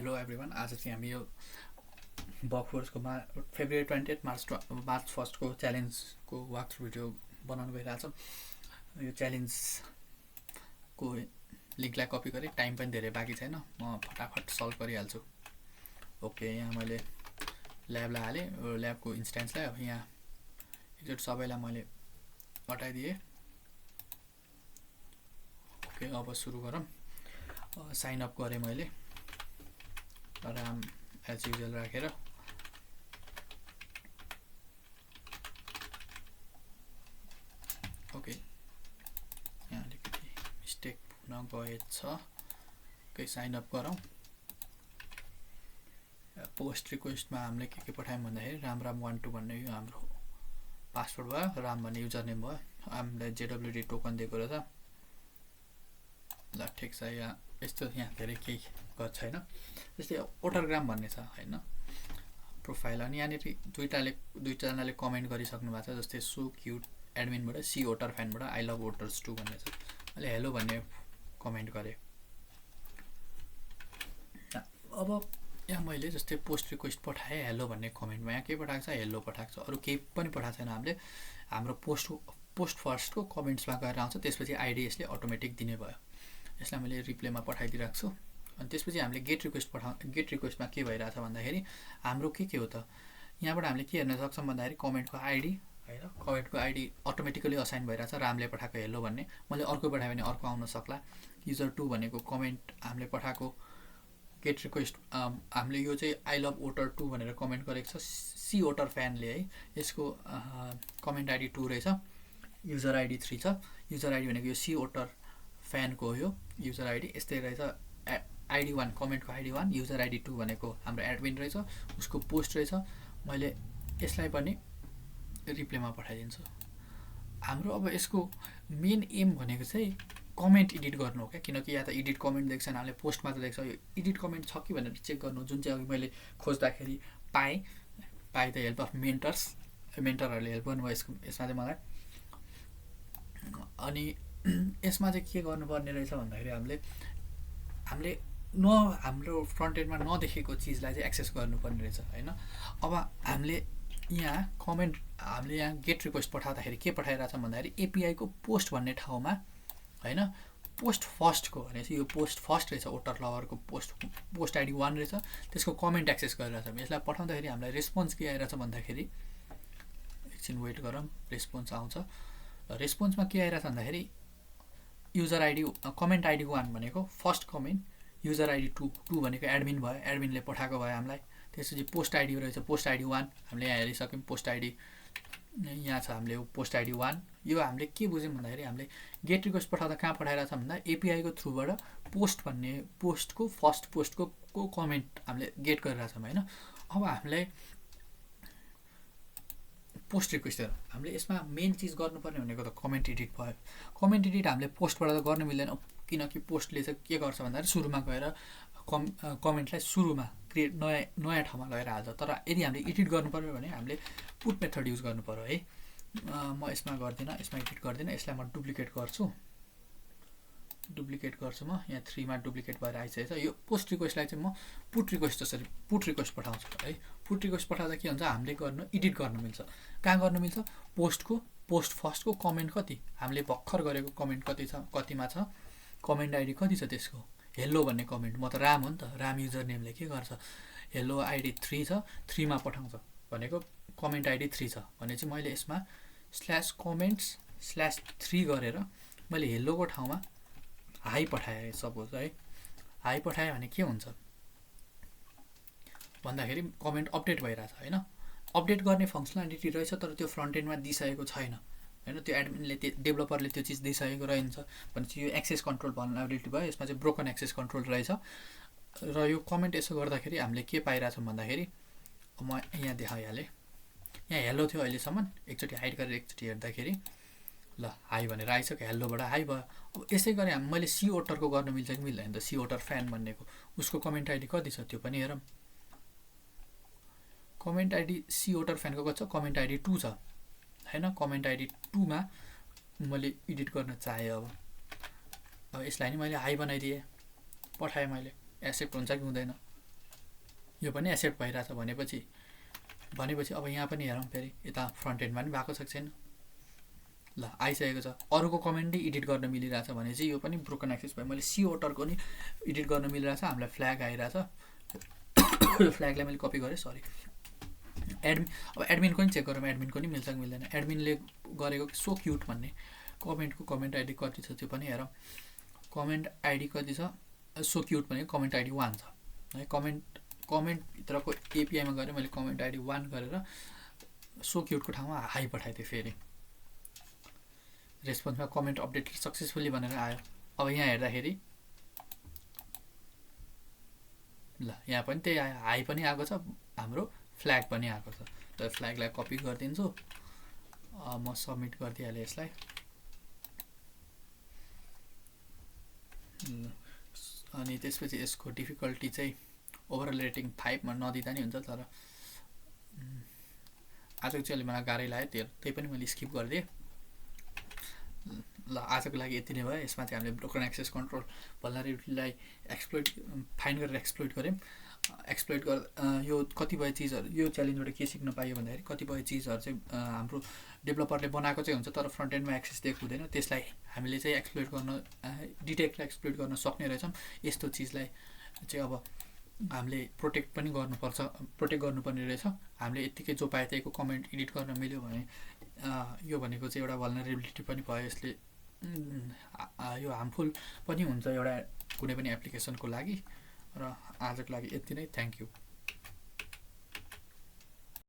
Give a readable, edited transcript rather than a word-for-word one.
Hello everyone. आज चाहिँ हामी यो बकफोर्सको फेब्रुअरी 28 मार्च 1 को च्यालेन्जको वाक थ्रु भिडियो बनाउनु गइरहेछौँ। यो च्यालेन्जको लिङ्कलाई कपी गरेँ, टाइम पनि धेरै बाँकी छैन, म फटाफट सल्भ गरिहाल्छु। ओके, यहाँ मैले ल्याबलाई हालेँ, ल्याबको इन्स्ट्यान्सलाई। अब यहाँ एकचोटि सबैलाई मैले हटाइदिएँ। ओके, अब सुरु गरौँ। साइन अप गरेँ मैले राम एज युजुअल राखेर। ओके, यहाँ अलिकति मिस्टेक हुन गएछ। ओके, साइन अप गरौँ। पोस्ट रिक्वेस्टमा हामीले के पठायौँ भन्दाखेरि राम12 भन्ने यो हाम्रो पासवर्ड भयो, राम भन्ने युजर नेम भयो। हामीलाई जेडब्ल्युडी टोकन दिएको रहेछ। ल ठिक छ। यहाँ यस्तो यहाँ धेरै केही छैन। जस्तै ओटरग्राम भन्ने छ होइन प्रोफाइल। अनि यहाँनिर दुईजनाले कमेन्ट गरिसक्नु भएको छ। जस्तै सो क्युट एडमिनबाट, सी ओटर फ्यानबाट आई लभ ओटर्स 2 भन्ने छ। मैले हेलो भन्ने कमेन्ट गरेँ। अब यहाँ मैले जस्तै पोस्ट रिक्वेस्ट पठाएँ, हेलो भन्ने कमेन्टमा यहाँ के पठाएको छ, हेलो पठाएको छ। अरू केही पनि पठाएको छैन। हामीले हाम्रो पोस्ट फर्स्टको कमेन्ट्समा गएर आउँछ, त्यसपछि आइडी यसले अटोमेटिक दिने भयो। यसलाई मैले रिप्लेमा पठाइदिइरहेको छु। अनि त्यसपछि हामीले गेट रिक्वेस्टमा के भइरहेछ भन्दाखेरि हाम्रो के हो त, यहाँबाट हामीले के हेर्न सक्छौँ भन्दाखेरि कमेन्टको आइडी होइन, कमेन्टको आइडी अटोमेटिकली असाइन भइरहेछ रामले पठाएको हेलो भन्ने। मैले अर्को पठाएँ भने अर्को आउन सक्ला। युजर 2 भनेको कमेन्ट हामीले पठाएको गेट रिक्वेस्ट हामीले यो चाहिँ आई लभ ओटर 2 भनेर कमेन्ट गरेको छ सी ओटर फ्यानले है। यसको कमेन्ट आइडी 2 रहेछ, युजर आइडी 3 छ। युजर आइडी भनेको यो सी ओटर फ्यानको हो यो युजर आइडी। यस्तै रहेछ आइडी 1, कमेन्टको आइडी 1, युजर आइडी 2 भनेको हाम्रो एडमिन रहेछ, उसको पोस्ट रहेछ। मैले यसलाई पनि रिप्लेमा पठाइदिन्छु। हाम्रो अब यसको मेन एम भनेको चाहिँ कमेन्ट एडिट गर्नु हो क्या। किनकि या त एडिट कमेन्ट देख्छ, हामीले पोस्टमा त देख्छ, यो एडिट कमेन्ट छ कि भनेर चेक गर्नु, जुन चाहिँ अघि मैले खोज्दाखेरि पाएँ द हेल्प अफ मेन्टरहरूले हेल्प गर्नुभयो यसमा चाहिँ मलाई। अनि यसमा चाहिँ के गर्नुपर्ने रहेछ भन्दाखेरि हामीले हाम्रो फ्रन्ट एन्डमा नदेखेको चिजलाई चाहिँ एक्सेस गर्नुपर्ने रहेछ होइन। अब हामीले यहाँ हामीले यहाँ गेट रिक्वेस्ट पठाउँदाखेरि के पठाइरहेछ भन्दाखेरि एपिआईको पोस्ट भन्ने ठाउँमा होइन, पोस्ट फर्स्टको भनेपछि यो पोस्ट फर्स्ट रहेछ, ओटर लभरको पोस्ट आइडी 1 रहेछ, त्यसको कमेन्ट एक्सेस गरिरहेछ। यसलाई पठाउँदाखेरि हामीलाई रेस्पोन्स के आइरहेछ भन्दाखेरि, एकछिन वेट गरौँ, रेस्पोन्स आउँछ। रेस्पोन्समा के आइरहेछ भन्दाखेरि युजर आइडी कमेन्ट आइडी 1 भनेको फर्स्ट कमेन्ट, युजर आइडी 2 भनेको एडमिन भयो, एडमिनले पठाएको भयो हामीलाई। त्यसपछि पोस्ट आइडी रहेछ, पोस्ट आइडी 1 हामीले यहाँ हेरिसक्यौँ। पोस्ट आइडी यहाँ छ, हामीले पोस्ट आइडी 1। यो हामीले के बुझ्यौँ भन्दाखेरि हामीले गेट रिक्वेस्ट पठाउँदा कहाँ पठाइरहेछ भन्दा एपिआईको थ्रुबाट पोस्ट भन्ने पोस्टको फर्स्ट पोस्टको कमेन्ट हामीले गेट गरिरहेछौँ होइन। अब हामीलाई पोस्ट रिक्वेस्ट हामीले यसमा मेन चिज गर्नुपर्ने भनेको त कमेन्ट एडिट भयो। कमेन्ट एडिट हामीले पोस्टबाट त गर्न मिल्दैन, किनकि पोस्टले चाहिँ के गर्छ भन्दाखेरि सुरुमा गएर कमेन्टलाई सुरुमा क्रिएट नयाँ ठाउँमा लगेर हाल्छ। तर यदि हामीले एडिट गर्नु पऱ्यो भने हामीले पुट मेथड युज गर्नु पऱ्यो है। म यसमा गर्दिनँ, यसमा एडिट गर्दिनँ, यसलाई म डुप्लिकेट गर्छु म। यहाँ 3 मा डुप्लिकेट भएर आइसकेको छ। यो पोस्ट रिक्वेस्टलाई चाहिँ म पुट रिक्वेस्ट पठाउँछु है। पुट रिक्वेस्ट पठाउँदा के हुन्छ, हामीले एडिट गर्नु मिल्छ। कहाँ गर्नु मिल्छ, पोस्ट फर्स्टको कमेन्ट कति हामीले भर्खर गरेको कमेन्ट कतिमा छ, कमेन्ट आइडी कति छ त्यसको, हेलो भन्ने कमेन्ट। म त राम हो नि त, राम युजर नेमले के गर्छ, हेलो आइडी 3 छ, 3 मा पठाउँछ भनेको कमेन्ट आइडी 3 छ भने चाहिँ मैले यसमा /comments/3 गरेर मैले हेलोको ठाउँमा हाई पठाएँ सपोज है। हाई पठाएँ भने के हुन्छ भन्दाखेरि कमेन्ट अपडेट भइरहेछ होइन। अपडेट गर्ने फङ्सनालिटी रहेछ, तर त्यो फ्रन्ट एन्डमा दिइसकेको छैन होइन। त्यो एडमिनले डेभलपरले त्यो चिज दिइसकेको रहन्छ भनेपछि यो एक्सेस कन्ट्रोल भल्नरेबिलिटी भयो। यसमा चाहिँ ब्रोकन एक्सेस कन्ट्रोल रहेछ। र यो कमेन्ट यसो गर्दाखेरि हामीले के पाइरहेछौँ भन्दाखेरि, म यहाँ देखाइहालेँ, यहाँ हेलो थियो अहिलेसम्म, एकचोटि हाइड गरेर एकचोटि हेर्दाखेरि ल हाई भनेर आइसक्यो, हेलोबाट हाई भयो। अब यसै गरी मैले सी ओटरको गर्न मिल्छ कि मिल्दैन त, सी ओटर फ्यान भन्नेको उसको कमेन्ट आइडी कति छ त्यो पनि हेरौँ। कमेन्ट आइडी सी ओटर फ्यानको कति छ, कमेन्ट आइडी 2 छ होइन। कमेन्ट आइडी 2 मा मैले एडिट गर्न चाहेँ। अब यसलाई नि मैले हाई बनाइदिएँ, पठाएँ मैले, एक्सेप्ट हुन्छ कि हुँदैन यो पनि एक्सेप्ट भइरहेछ भनेपछि अब यहाँ पनि हेरौँ फेरि यता फ्रन्ट एन्डमा पनि भएको छ कि छैन। ल आइसकेको छ। अरूको कमेन्ट नै एडिट गर्न मिलिरहेछ भने चाहिँ यो पनि ब्रोकन एक्सेस भयो। मैले सी ओटरको नि एडिट गर्न मिलिरहेछ, हामीलाई फ्ल्याग आइरहेछ। यो फ्ल्यागलाई मैले कपी गरेँ, सरी। अब एडमिनको नि चेक गरौँ, एडमिनको नि मिल्छ कि मिल्दैन। एडमिनले गरेको सो क्युट भन्ने कमेन्टको कमेन्ट आइडी कति छ त्यो पनि हेरौँ। कमेन्ट आइडी कति छ, सो क्युट भनेको कमेन्ट आइडी 1 छ है। कमेन्टभित्रको एपिआईमा गएर मैले कमेन्ट आइडी 1 गरेर सो क्युटको ठाउँमा हाई पठाइदिएँ। फेरि रेस्पोन्समा कमेन्ट अपडेट सक्सेसफुली भनेर आयो। अब यहाँ हेर्दाखेरि ल यहाँ पनि त्यही आयो, हाई पनि आएको छ, हाम्रो फ्ल्याग पनि आएको छ। त फ्ल्यागलाई कपी गरिदिन्छु, म सबमिट गरिदिइहालेँ यसलाई। अनि त्यसपछि यसको डिफिकल्टी चाहिँ ओभरअल रेटिङ 5 मा नदिँदा नि हुन्छ, तर आजको चाहिँ अलि मलाई गाह्रै लाग्यो, त्यही पनि मैले स्किप गरिदिएँ। ल आजको लागि यति नै भयो। यसमा चाहिँ हामीले ब्रोकन एक्सेस कन्ट्रोल भल्नरेबिलिटीलाई फाइन्ड गरेर एक्सप्लोइट गऱ्यौँ। एक्सप्लोइट यो कतिपय चिजहरू, यो च्यालेन्जबाट के सिक्न पाइयो भन्दाखेरि कतिपय चिजहरू चाहिँ हाम्रो डेभलपरले बनाएको चाहिँ हुन्छ, तर फ्रन्ट एन्डमा एक्सेस दिएको हुँदैन। त्यसलाई हामीले चाहिँ एक्सप्लोइट गर्न, डिटेक्ट एक्सप्लोइट गर्न सक्ने रहेछौँ। यस्तो चिजलाई चाहिँ अब हामीले प्रोटेक्ट गर्नुपर्ने रहेछ। हामीले यत्तिकै जो पाए त्यहीको कमेन्ट एडिट गर्न मिल्यो भने यो भनेको चाहिँ एउटा भल्नरेबिलिटी पनि भयो। यसले यो हार्मफुल पनि हुन्छ एउटा कुनै पनि एप्लिकेसनको लागि। र आजको लागि यति नै, थ्याङ्क यू।